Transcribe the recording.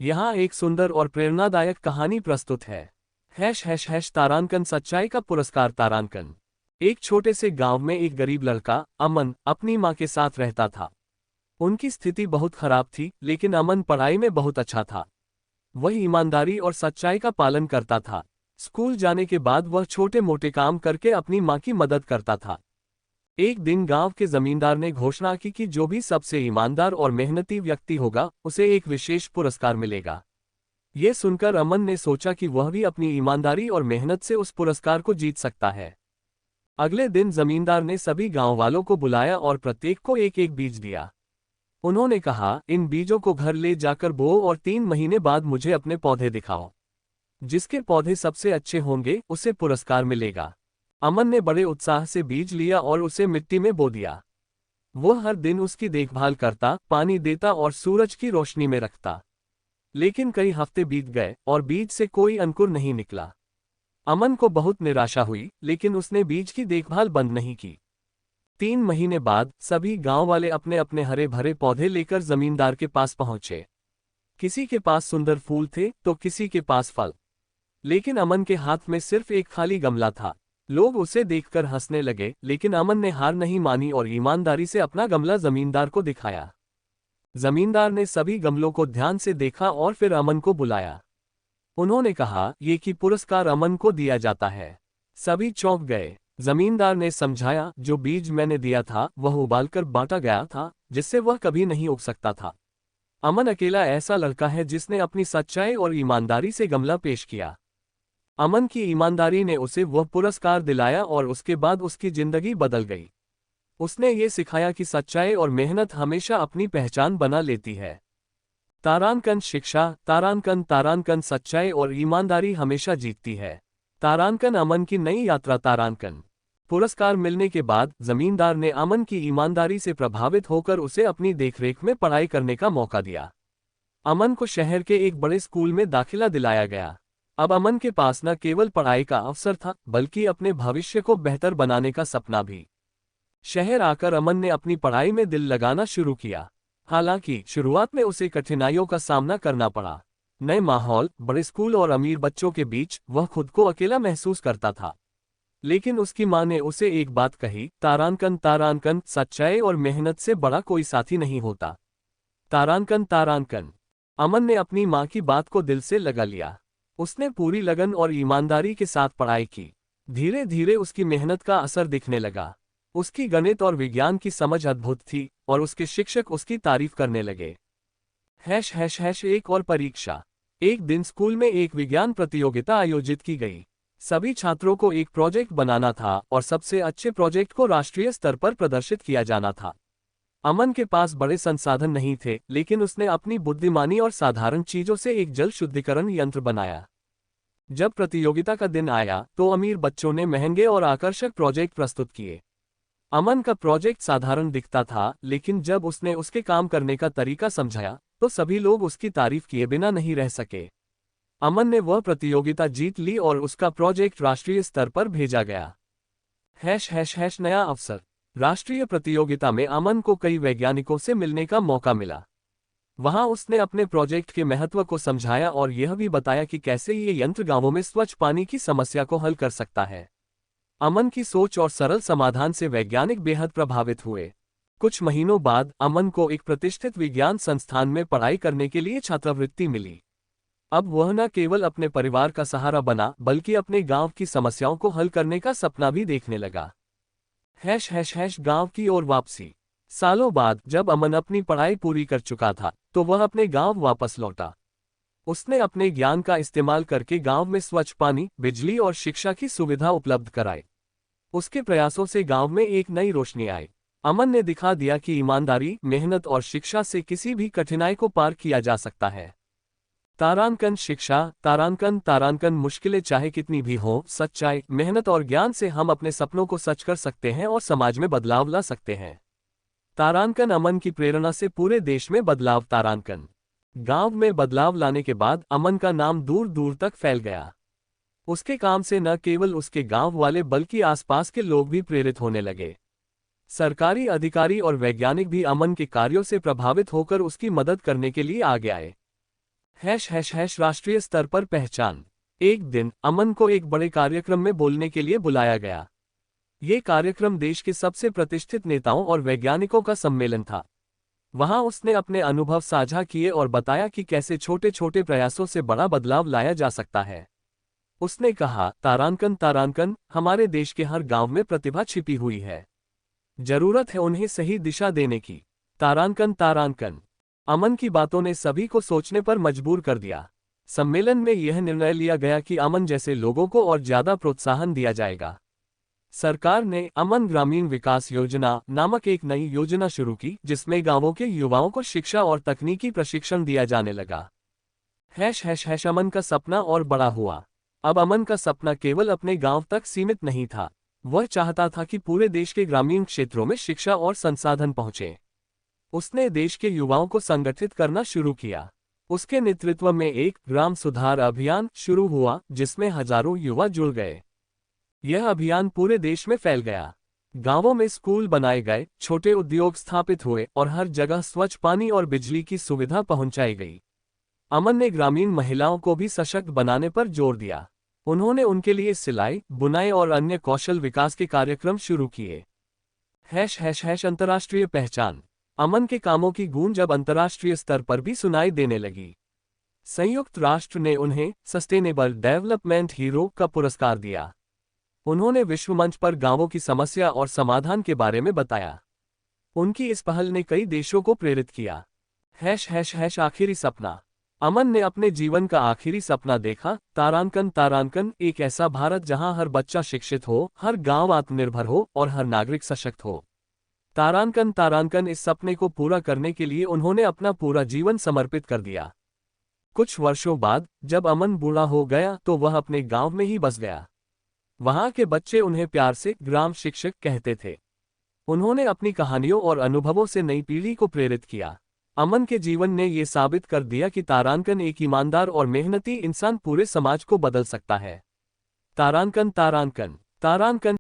यहाँ एक सुंदर और प्रेरणादायक कहानी प्रस्तुत है। तारांकन सच्चाई का पुरस्कार। तारांकन एक छोटे से गांव में एक गरीब लड़का अमन अपनी मां के साथ रहता था। उनकी स्थिति बहुत खराब थी, लेकिन अमन पढ़ाई में बहुत अच्छा था। वह ईमानदारी और सच्चाई का पालन करता था। स्कूल जाने के बाद वह छोटे मोटे काम करके अपनी मां की मदद करता था। एक दिन गांव के जमींदार ने घोषणा की कि जो भी सबसे ईमानदार और मेहनती व्यक्ति होगा उसे एक विशेष पुरस्कार मिलेगा। ये सुनकर अमन ने सोचा कि वह भी अपनी ईमानदारी और मेहनत से उस पुरस्कार को जीत सकता है। अगले दिन जमींदार ने सभी गांव वालों को बुलाया और प्रत्येक को एक एक बीज दिया। उन्होंने कहा, इन बीजों को घर ले जाकर बोओ और 3 महीने बाद मुझे अपने पौधे दिखाओ। जिसके पौधे सबसे अच्छे होंगे उसे पुरस्कार मिलेगा। अमन ने बड़े उत्साह से बीज लिया और उसे मिट्टी में बो दिया। वो हर दिन उसकी देखभाल करता, पानी देता और सूरज की रोशनी में रखता। लेकिन कई हफ्ते बीत गए और बीज से कोई अंकुर नहीं निकला। अमन को बहुत निराशा हुई, लेकिन उसने बीज की देखभाल बंद नहीं की। 3 महीने बाद सभी गांव वाले अपने अपने हरे भरे पौधे लेकर जमींदार के पास पहुंचे। किसी के पास सुंदर फूल थे तो किसी के पास फल, लेकिन अमन के हाथ में सिर्फ एक खाली गमला था। लोग उसे देखकर हंसने लगे, लेकिन अमन ने हार नहीं मानी और ईमानदारी से अपना गमला जमींदार को दिखाया। जमींदार ने सभी गमलों को ध्यान से देखा और फिर अमन को बुलाया। उन्होंने कहा, ये कि पुरस्कार अमन को दिया जाता है। सभी चौंक गए। जमींदार ने समझाया, जो बीज मैंने दिया था वह उबालकर बांटा गया था, जिससे वह कभी नहीं उग सकता था। अमन अकेला ऐसा लड़का है जिसने अपनी सच्चाई और ईमानदारी से गमला पेश किया। अमन की ईमानदारी ने उसे वह पुरस्कार दिलाया और उसके बाद उसकी जिंदगी बदल गई। उसने ये सिखाया कि सच्चाई और मेहनत हमेशा अपनी पहचान बना लेती है। तारांकन शिक्षा। तारांकन सच्चाई और ईमानदारी हमेशा जीतती है। तारांकन अमन की नई यात्रा। तारांकन पुरस्कार मिलने के बाद जमींदार ने अमन की ईमानदारी से प्रभावित होकर उसे अपनी देखरेख में पढ़ाई करने का मौका दिया। अमन को शहर के एक बड़े स्कूल में दाखिला दिलाया गया। अब अमन के पास न केवल पढ़ाई का अवसर था, बल्कि अपने भविष्य को बेहतर बनाने का सपना भी। शहर आकर अमन ने अपनी पढ़ाई में दिल लगाना शुरू किया। हालांकि शुरुआत में उसे कठिनाइयों का सामना करना पड़ा। नए माहौल, बड़े स्कूल और अमीर बच्चों के बीच वह खुद को अकेला महसूस करता था। लेकिन उसकी मां ने उसे एक बात कही, तारांकन सच्चाई और मेहनत से बड़ा कोई साथी नहीं होता। तारांकन अमन ने अपनी मां की बात को दिल से लगा लिया। उसने पूरी लगन और ईमानदारी के साथ पढ़ाई की। धीरे धीरे उसकी मेहनत का असर दिखने लगा। उसकी गणित और विज्ञान की समझ अद्भुत थी और उसके शिक्षक उसकी तारीफ करने लगे। एक और परीक्षा। एक दिन स्कूल में एक विज्ञान प्रतियोगिता आयोजित की गई। सभी छात्रों को एक प्रोजेक्ट बनाना था और सबसे अच्छे प्रोजेक्ट को राष्ट्रीय स्तर पर प्रदर्शित किया जाना था। अमन के पास बड़े संसाधन नहीं थे, लेकिन उसने अपनी बुद्धिमानी और साधारण चीजों से एक जल शुद्धिकरण यंत्र बनाया। जब प्रतियोगिता का दिन आया तो अमीर बच्चों ने महंगे और आकर्षक प्रोजेक्ट प्रस्तुत किए। अमन का प्रोजेक्ट साधारण दिखता था, लेकिन जब उसने उसके काम करने का तरीका समझाया तो सभी लोग उसकी तारीफ किए बिना नहीं रह सके। अमन ने वह प्रतियोगिता जीत ली और उसका प्रोजेक्ट राष्ट्रीय स्तर पर भेजा गया। नया अवसर। राष्ट्रीय प्रतियोगिता में अमन को कई वैज्ञानिकों से मिलने का मौका मिला। वहां उसने अपने प्रोजेक्ट के महत्व को समझाया और यह भी बताया कि कैसे ये यंत्र गांवों में स्वच्छ पानी की समस्या को हल कर सकता है। अमन की सोच और सरल समाधान से वैज्ञानिक बेहद प्रभावित हुए। कुछ महीनों बाद अमन को एक प्रतिष्ठित विज्ञान संस्थान में पढ़ाई करने के लिए छात्रवृत्ति मिली। अब वह न केवल अपने परिवार का सहारा बना, बल्कि अपने गांव की समस्याओं को हल करने का सपना भी देखने लगा। गांव की ओर वापसी। सालों बाद जब अमन अपनी पढ़ाई पूरी कर चुका था तो वह अपने गांव वापस लौटा। उसने अपने ज्ञान का इस्तेमाल करके गांव में स्वच्छ पानी, बिजली और शिक्षा की सुविधा उपलब्ध कराई। उसके प्रयासों से गांव में एक नई रोशनी आई। अमन ने दिखा दिया कि ईमानदारी, मेहनत और शिक्षा से किसी भी कठिनाई को पार किया जा सकता है। तारांकन शिक्षा। तारांकन मुश्किलें चाहे कितनी भी हों, सच्चाई, मेहनत और ज्ञान से हम अपने सपनों को सच कर सकते हैं और समाज में बदलाव ला सकते हैं। तारांकन अमन की प्रेरणा से पूरे देश में बदलाव। तारांकन गांव में बदलाव लाने के बाद अमन का नाम दूर दूर तक फैल गया। उसके काम से न केवल उसके गांव वाले बल्कि आसपास के लोग भी प्रेरित होने लगे। सरकारी अधिकारी और वैज्ञानिक भी अमन के कार्यों से प्रभावित होकर उसकी मदद करने के लिए आगे आए। राष्ट्रीय स्तर पर पहचान। एक दिन अमन को एक बड़े कार्यक्रम में बोलने के लिए बुलाया गया। ये कार्यक्रम देश के सबसे प्रतिष्ठित नेताओं और वैज्ञानिकों का सम्मेलन था। वहां उसने अपने अनुभव साझा किए और बताया कि कैसे छोटे छोटे प्रयासों से बड़ा बदलाव लाया जा सकता है। उसने कहा, तारांकन तारांकन, हमारे देश के हर गांव में प्रतिभा छिपी हुई है। जरूरत है उन्हें सही दिशा देने की। तारांकन तारांकन। अमन की बातों ने सभी को सोचने पर मजबूर कर दिया। सम्मेलन में यह निर्णय लिया गया कि अमन जैसे लोगों को और ज्यादा प्रोत्साहन दिया जाएगा। सरकार ने अमन ग्रामीण विकास योजना नामक एक नई योजना शुरू की, जिसमें गांवों के युवाओं को शिक्षा और तकनीकी प्रशिक्षण दिया जाने लगा। अमन का सपना और बड़ा हुआ। अब अमन का सपना केवल अपने गांव तक सीमित नहीं था। वह चाहता था कि पूरे देश के ग्रामीण क्षेत्रों में शिक्षा और संसाधन पहुंचे। उसने देश के युवाओं को संगठित करना शुरू किया। उसके नेतृत्व में एक ग्राम सुधार अभियान शुरू हुआ, जिसमें हजारों युवा जुड़ गए। यह अभियान पूरे देश में फैल गया। गांवों में स्कूल बनाए गए, छोटे उद्योग स्थापित हुए और हर जगह स्वच्छ पानी और बिजली की सुविधा पहुंचाई गई। अमन ने ग्रामीण महिलाओं को भी सशक्त बनाने पर जोर दिया। उन्होंने उनके लिए सिलाई, बुनाई और अन्य कौशल विकास के कार्यक्रम शुरू किए। अंतर्राष्ट्रीय पहचान। अमन के कामों की गूंज अब अंतर्राष्ट्रीय स्तर पर भी सुनाई देने लगी। संयुक्त राष्ट्र ने उन्हें सस्टेनेबल डेवलपमेंट हीरो का पुरस्कार दिया। उन्होंने विश्व मंच पर गांवों की समस्या और समाधान के बारे में बताया। उनकी इस पहल ने कई देशों को प्रेरित किया। आखिरी सपना। अमन ने अपने जीवन का आखिरी सपना देखा, तारांकन तारांकन, एक ऐसा भारत जहां हर बच्चा शिक्षित हो, हर गांव आत्मनिर्भर हो और हर नागरिक सशक्त हो। तारांकन तारांकन, इस सपने को पूरा करने के लिए उन्होंने अपना पूरा जीवन समर्पित कर दिया। कुछ वर्षों बाद जब अमन बूढ़ा हो गया तो वह अपने गांव में ही बस गया। वहां के बच्चे उन्हें प्यार से ग्राम शिक्षक कहते थे। उन्होंने अपनी कहानियों और अनुभवों से नई पीढ़ी को प्रेरित किया। अमन के जीवन ने यह साबित कर दिया कि तारांकन, एक ईमानदार और मेहनती इंसान पूरे समाज को बदल सकता है। तारांकन तारांकन तारांकन।